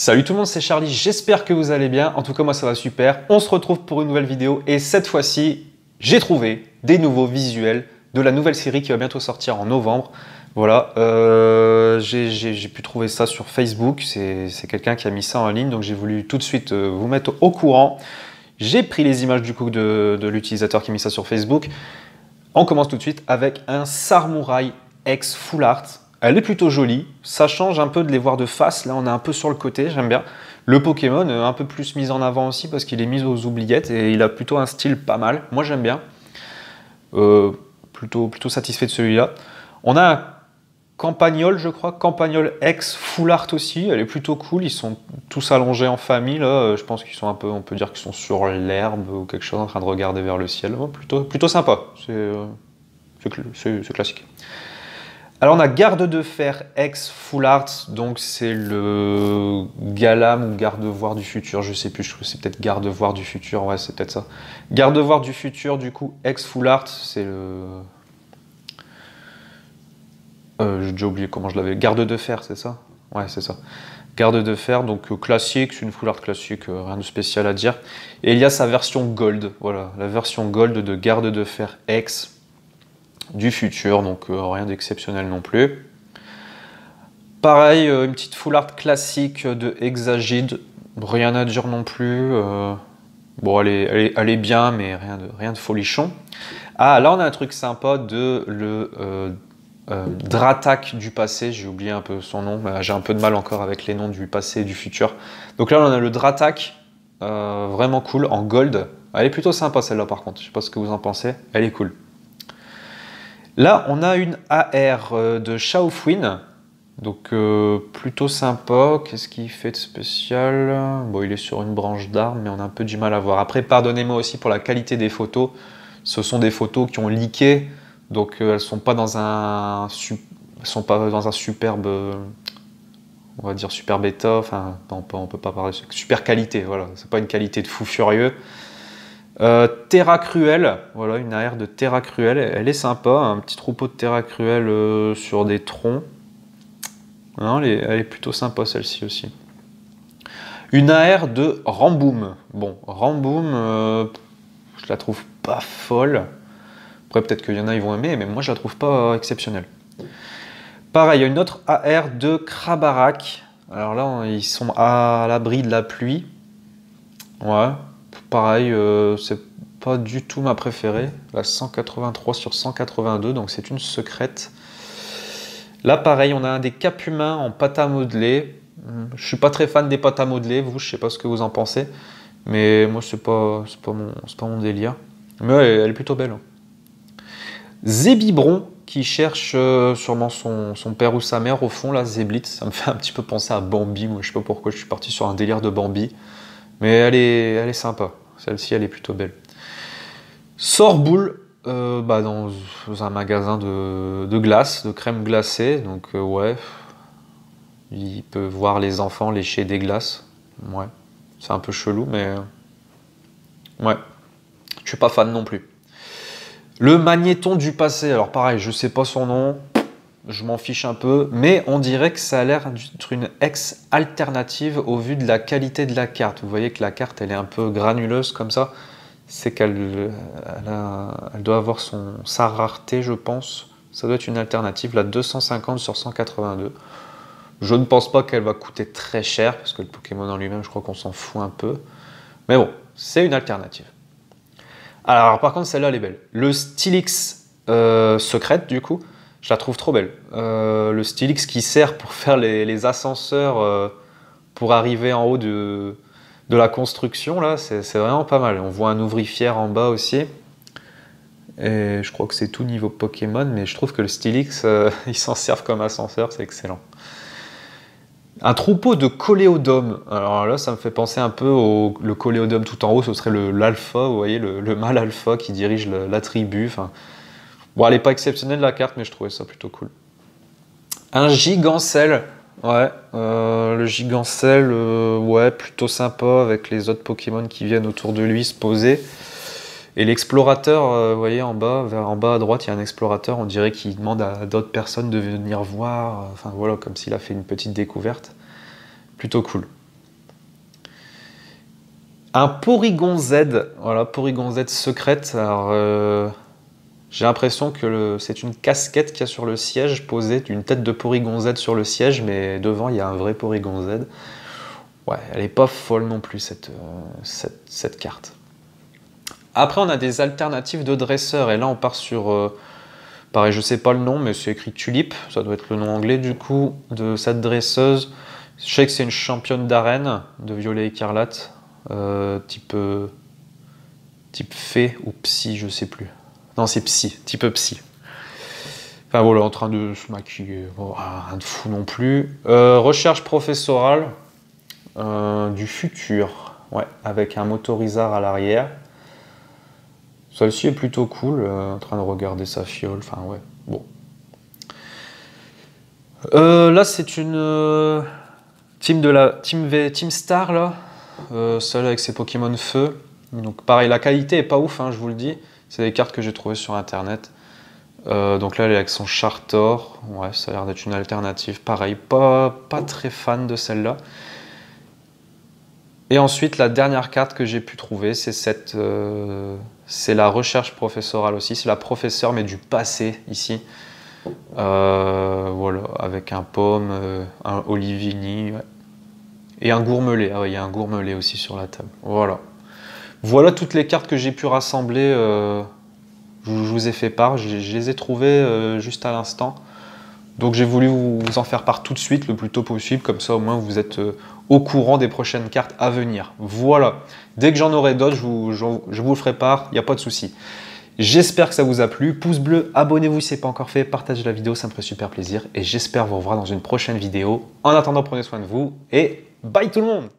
Salut tout le monde, c'est Charlie, j'espère que vous allez bien. En tout cas, moi ça va super. On se retrouve pour une nouvelle vidéo et cette fois-ci, j'ai trouvé des nouveaux visuels de la nouvelle série qui va bientôt sortir en novembre. Voilà, j'ai pu trouver ça sur Facebook, c'est quelqu'un qui a mis ça en ligne, donc j'ai voulu tout de suite vous mettre au courant. J'ai pris les images du coup de l'utilisateur qui a mis ça sur Facebook. On commence tout de suite avec un Samouraï X Full Art. Elle est plutôt jolie, ça change un peu de les voir de face, là on est un peu sur le côté, j'aime bien. Le Pokémon un peu plus mis en avant aussi parce qu'il est mis aux oubliettes et il a plutôt un style pas mal, moi j'aime bien. Plutôt satisfait de celui-là. On a un Campagnol, je crois, Campagnol X Full Art aussi, elle est plutôt cool, ils sont tous allongés en famille là, je pense qu'ils sont un peu, on peut dire qu'ils sont sur l'herbe ou quelque chose en train de regarder vers le ciel, plutôt sympa, c'est classique. Alors on a Garde de Fer X Full Art, donc c'est le Galam ou Garde-Voir du futur, je sais plus, je trouve que c'est peut-être Garde-Voir du futur, ouais c'est peut-être ça. Garde-Voir du futur du coup, X Full Art, c'est le... j'ai déjà oublié comment je l'avais, Garde de Fer c'est ça? Ouais c'est ça. Garde de Fer, donc classique, c'est une Full Art classique, rien de spécial à dire. Et il y a sa version Gold, voilà, la version Gold de Garde de Fer X du futur, donc rien d'exceptionnel non plus. Pareil, une petite full art classique de Exagid, rien à dire non plus. Bon, elle est bien, mais rien de folichon. Ah, là on a un truc sympa de le Dratak du passé, j'ai oublié un peu son nom, j'ai un peu de mal encore avec les noms du passé et du futur. Donc là on a le Dratak, vraiment cool, en gold. Elle est plutôt sympa celle-là par contre, je sais pas ce que vous en pensez, elle est cool. Là, on a une AR de Shaofuin, donc plutôt sympa. Qu'est-ce qu'il fait de spécial? Bon, il est sur une branche d'arbre, mais on a un peu du mal à voir. Après, pardonnez-moi aussi pour la qualité des photos. Ce sont des photos qui ont leaké, donc elles ne sont pas dans un superbe, on va dire super bêta. Enfin, on peut pas parler de super qualité. Voilà, c'est pas une qualité de fou furieux. Terra Cruel, voilà une AR de Terra Cruel, elle est sympa, un petit troupeau de Terra Cruel sur des troncs. Non, elle est plutôt sympa celle-ci aussi. Une AR de Ramboom. Bon, Ramboom, je la trouve pas folle. Après peut-être qu'il y en a ils vont aimer, mais moi je la trouve pas exceptionnelle. Pareil, il y a une autre AR de Krabarak. Alors là, ils sont à l'abri de la pluie. Ouais. Pareil, c'est pas du tout ma préférée, la 183 sur 182, donc c'est une secrète. Là pareil, on a un des capes humains en pâte à modeler. Je suis pas très fan des pâtes à modeler, vous, je sais pas ce que vous en pensez, mais moi c'est pas mon délire. Mais ouais, elle est plutôt belle. Zébibron qui cherche sûrement son père ou sa mère au fond, là, Zéblitz, ça me fait un petit peu penser à Bambi, moi je sais pas pourquoi je suis parti sur un délire de Bambi. Mais elle est sympa, celle-ci elle est plutôt belle. Sorboule, dans un magasin de glace, de crème glacée, donc ouais, il peut voir les enfants lécher des glaces, ouais, c'est un peu chelou, mais ouais, je suis pas fan non plus. Le magnéton du passé, alors pareil, je sais pas son nom, je m'en fiche un peu, mais on dirait que ça a l'air d'être une X alternative au vu de la qualité de la carte. Vous voyez que la carte, elle est un peu granuleuse comme ça. C'est qu'elle doit avoir sa rareté, je pense. Ça doit être une alternative, la 250 sur 182. Je ne pense pas qu'elle va coûter très cher, parce que le Pokémon en lui-même, je crois qu'on s'en fout un peu. Mais bon, c'est une alternative. Alors par contre, celle-là, elle est belle. Le Steelix secrète, du coup, je la trouve trop belle. Le Steelix qui sert pour faire les ascenseurs pour arriver en haut de la construction, là, c'est vraiment pas mal. On voit un ouvrifière en bas aussi. Et je crois que c'est tout niveau Pokémon, mais je trouve que le Steelix, ils s'en servent comme ascenseur, c'est excellent. Un troupeau de coléodomes. Alors là, ça me fait penser un peu le coléodome tout en haut, ce serait l'alpha, vous voyez, le mâle alpha qui dirige la tribu. Enfin, bon, elle n'est pas exceptionnelle la carte, mais je trouvais ça plutôt cool. Un Gigancel, ouais, le Gigancel, ouais, plutôt sympa avec les autres Pokémon qui viennent autour de lui se poser. Et l'explorateur, vous voyez en bas, en bas à droite, il y a un explorateur, on dirait qu'il demande à d'autres personnes de venir voir, enfin voilà, comme s'il a fait une petite découverte. Plutôt cool. Un Porygon Z, voilà, Porygon Z secrète. Alors, j'ai l'impression que c'est une casquette qu'il y a sur le siège, posée d'une tête de Porygon Z sur le siège, mais devant il y a un vrai Porygon Z. Ouais, elle est pas folle non plus cette carte. Après, on a des alternatives de dresseurs, et là on part sur, pareil, je sais pas le nom, mais c'est écrit Tulip, ça doit être le nom anglais du coup, de cette dresseuse. Je sais que c'est une championne d'arène, de violet écarlate, type fée ou psy, je sais plus. Non, c'est psy, type psy. Enfin voilà, en train de se maquiller, bon, rien de fou non plus. Recherche professorale du futur, ouais, avec un motorisard à l'arrière. Celle-ci est plutôt cool, en train de regarder sa fiole, enfin ouais, bon. Là c'est une team de la Team Star là, celle avec ses Pokémon feu. Donc pareil, la qualité est pas ouf, hein, je vous le dis. C'est des cartes que j'ai trouvées sur internet. Donc là elle est avec son Chartor, ouais, ça a l'air d'être une alternative. Pareil, pas très fan de celle-là. Et ensuite la dernière carte que j'ai pu trouver, c'est c'est la recherche professorale aussi, c'est la professeure mais du passé ici. Voilà, avec un pomme, un Olivini, ouais. Et un gourmelet. Ah ouais, il y a un gourmelet aussi sur la table. Voilà. Voilà toutes les cartes que j'ai pu rassembler. Je vous ai fait part. Je les ai trouvées juste à l'instant. Donc j'ai voulu vous en faire part tout de suite, le plus tôt possible. Comme ça, au moins, vous êtes au courant des prochaines cartes à venir. Voilà. Dès que j'en aurai d'autres, je vous le ferai part. Il n'y a pas de souci. J'espère que ça vous a plu. Pouce bleu, abonnez-vous si ce n'est pas encore fait. Partagez la vidéo, ça me ferait super plaisir. Et j'espère vous revoir dans une prochaine vidéo. En attendant, prenez soin de vous et bye tout le monde!